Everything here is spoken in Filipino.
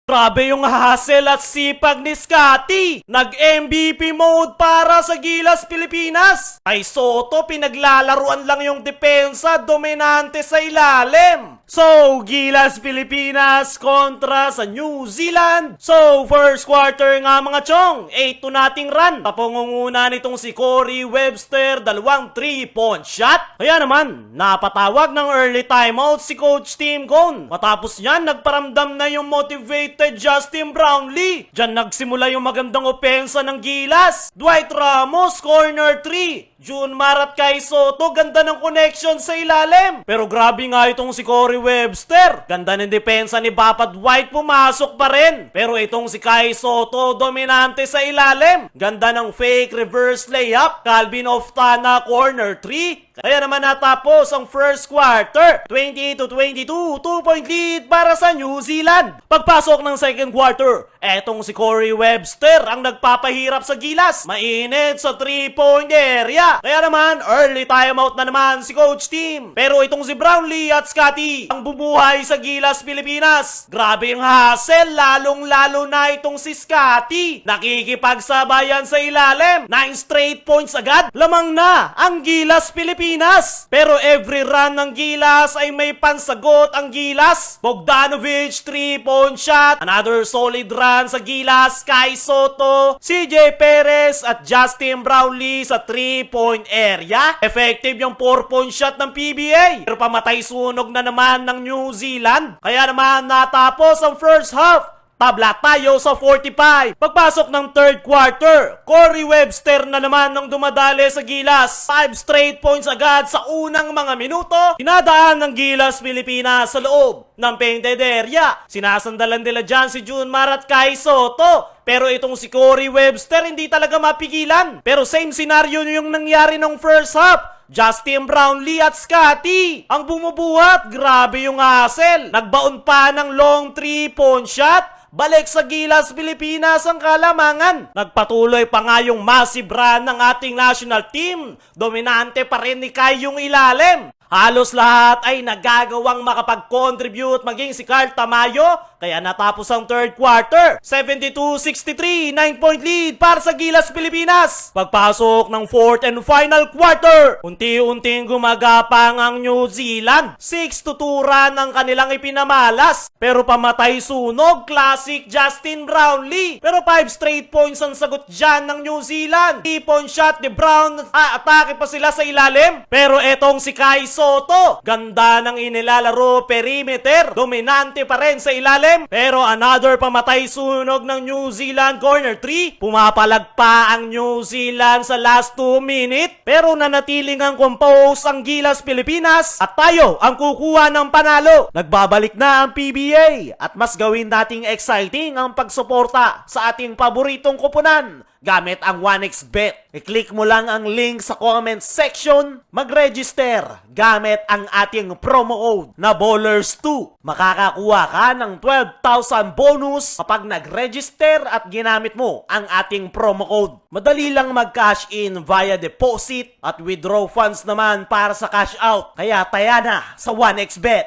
Grabe yung hustle at sipag ni Scotty. Nag-MVP mode para sa Gilas Pilipinas. Kay Soto, pinaglalaruan lang yung depensa, dominante sa ilalim. So, Gilas Pilipinas kontra sa New Zealand. So, first quarter nga mga chong, 8-2 nating run. Kapangunguna nitong si Corey Webster, dalawang 3-point shot. Kaya naman, napatawag ng early timeout si Coach Tim Cone. Matapos yan, nagparamdam na yung motivated Justin Brownlee. Diyan nagsimula yung magandang opensa ng Gilas. Dwight Ramos, corner 3. June Marat kay Soto, ganda ng connection sa ilalim. Pero grabe nga itong si Corey Webster. Ganda ng depensa ni Bapad White, pumasok pa rin. Pero itong si Kai Soto, dominante sa ilalim. Ganda ng fake reverse layup. Calvin Oftana, corner 3. Kaya naman natapos ang first quarter. 20-22, 2-point lead para sa New Zealand. Pagpasok ng second quarter, etong si Corey Webster ang nagpapahirap sa Gilas. Mainit sa 3-point area. Kaya naman, early timeout na naman si Coach Tim. Pero itong si Brownlee at Scotty ang bumuhay sa Gilas Pilipinas. Grabe yung hustle, lalong-lalo na itong si Scotty. Nakikipagsabayan sa ilalim. 9 straight points agad. Lamang na ang Gilas Pilipinas. Pero every run ng Gilas ay may pansagot ang Gilas. Bogdanovic, 3-point shot. Another solid run sa Gilas. Kai Soto, CJ Perez at Justin Brownlee sa 3-point area. Effective yung 4-point shot ng PBA. Pero pamatay sunog na naman ng New Zealand. Kaya naman natapos ang first half. Tabla tayo sa 45. Pagpasok ng third quarter, Corey Webster na naman ang dumadali sa Gilas. 5 straight points agad sa unang mga minuto. Hinadaan ng Gilas Pilipinas sa loob ng painted area. Sinasandalan nila dyan si June Marat kay Soto. Pero itong si Corey Webster hindi talaga mapigilan. Pero same scenario yung nangyari ng first half. Justin Brownlee at Scotty ang bumubuhat. Grabe yung hustle. Nagbaon pa ng long 3-point shot. Balik sa Gilas Pilipinas ang kalamangan. Nagpatuloy pa nga yung massive run ng ating national team. Dominante pa rin ni Kai yung ilalim. Halos lahat ay nagagawang makapag-contribute, maging si Carl Tamayo. Kaya natapos ang third quarter. 72-63, 9-point lead para sa Gilas Pilipinas. Pagpasok ng fourth and final quarter, unti-unting gumagapang ang New Zealand. 6-2 run ang kanilang ipinamalas. Pero pamatay sunog, classic Justin Brownlee. Pero 5 straight points ang sagot dyan ng New Zealand. 3-point shot ni Brown, atake pa sila sa ilalim. Pero etong si Kai Soto, ganda ng inilalaro perimeter. Dominante pa rin sa ilalim. Pero another pamatay sunog ng New Zealand, corner 3. Pumapalag pa ang New Zealand sa last 2 minutes. Pero nanatiling ang compose ang Gilas Pilipinas. At tayo ang kukuha ng panalo. Nagbabalik na ang PBA. At mas gawin nating exciting ang pagsuporta sa ating paboritong kupunan gamit ang 1xBet. I-click mo lang ang link sa comment section, mag-register gamit ang ating promo code na Ballers2. Makakakuha ka ng 12,000 bonus kapag nag-register at ginamit mo ang ating promo code. Madali lang mag-cash in via deposit at withdraw funds naman para sa cash out. Kaya taya na sa 1xBet.